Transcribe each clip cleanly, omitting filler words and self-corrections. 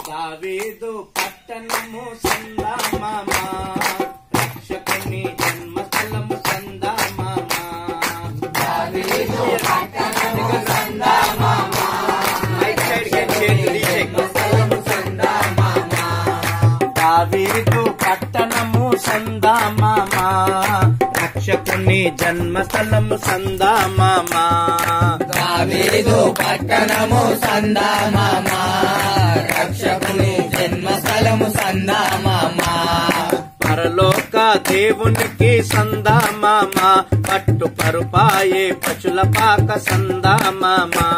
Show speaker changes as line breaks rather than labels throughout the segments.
దావీదు పట్టణము సందామామా, రక్షకుని జన్మస్థలము సందామామా. దావీదు పట్టణము సందామామా, జన్మస్థలము సందామామా. దావీదు పట్టణము సందామామా, రక్షకుని జన్మస్థలము సందామామా.
దావీదు పట్టణము సందామామా, రక్షకుని జన్మస్థలము సందామామా.
పరలోక దేవునికి సందామామా, పట్టు పరుపాయే పశుల పాక సందామామా.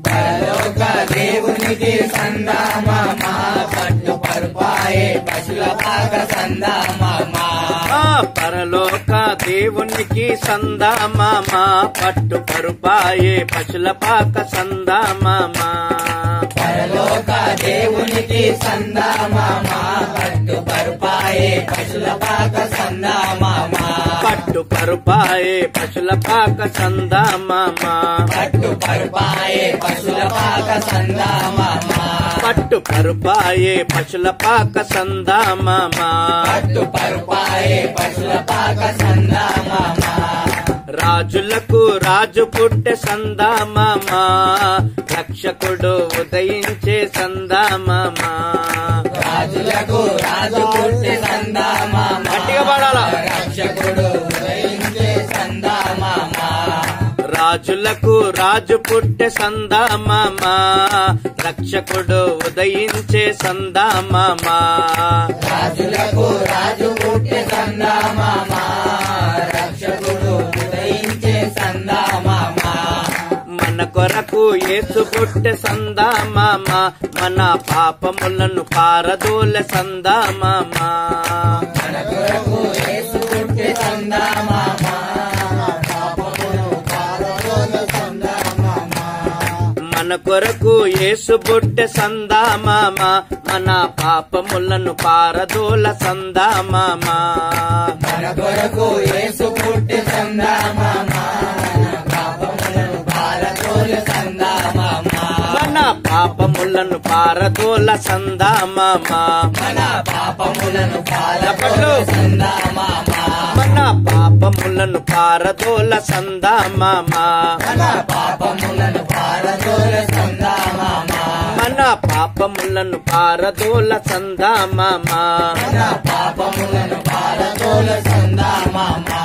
పరలోక దేవునికి సందామామా, పట్టు పరుపాయే పశుల పాక సందామామా.
పరలోక దేవునికి సందామామా, పట్టు పరుపాయే పశుల పాక సందామామా.
పరలోక దేవునికి సందామామా, పట్టు పరుపాయే పశుల పాక సందామామా.
పట్టు పరుపాయే పశుల పాక సందామామా.
పట్టు పరుపాయే పశుల పాక సందామామా.
పట్టు పరుపాయే పశుల పాక సందామామా.
పట్టు పరుపాయే పశుల పాక సందామామా.
రాజులకు రాజు పుట్టె సందామామా, రక్షకుడు ఉదయించే సందామామా.
రాజులకు రాజు పుట్టె సందామామా,
గట్టిగా పాడాలా.
రక్షకుడు ఉదయించే సందామామా.
రాజులకు రాజు పుట్టె సందామామా, రక్షకుడు ఉదయించే సందామామా.
రాజులకు రాజు పుట్టె సందామామా, రక్షకుడు ఉదయించే సందామామా.
మన కొరకు యేసు పుట్టె సందామామా, మన పాపములను పారదోలె సందామామా.
మన కొరకు యేసు పుట్టె సందామామా, పాపమును పారదోలె సందామామా.
మన కొరకు యేసు పుట్టె సందామామా, మన పాపములను పారదోల సందామామా.
మన కొరకు యేసు పుట్టె సందామామా, పాపములను పారదోలె సందామామా.
మన పాపములను పారదోల సందామామా.
మన పాపములను పారదోలె సందామామా.
మన పాపములను పారదోల సందామామా.
మన పాపములను పారదోలె సందామామా.
మన పాపములను పారదోల సందామామా.
మన పాపములను పారదోలె సందామామా.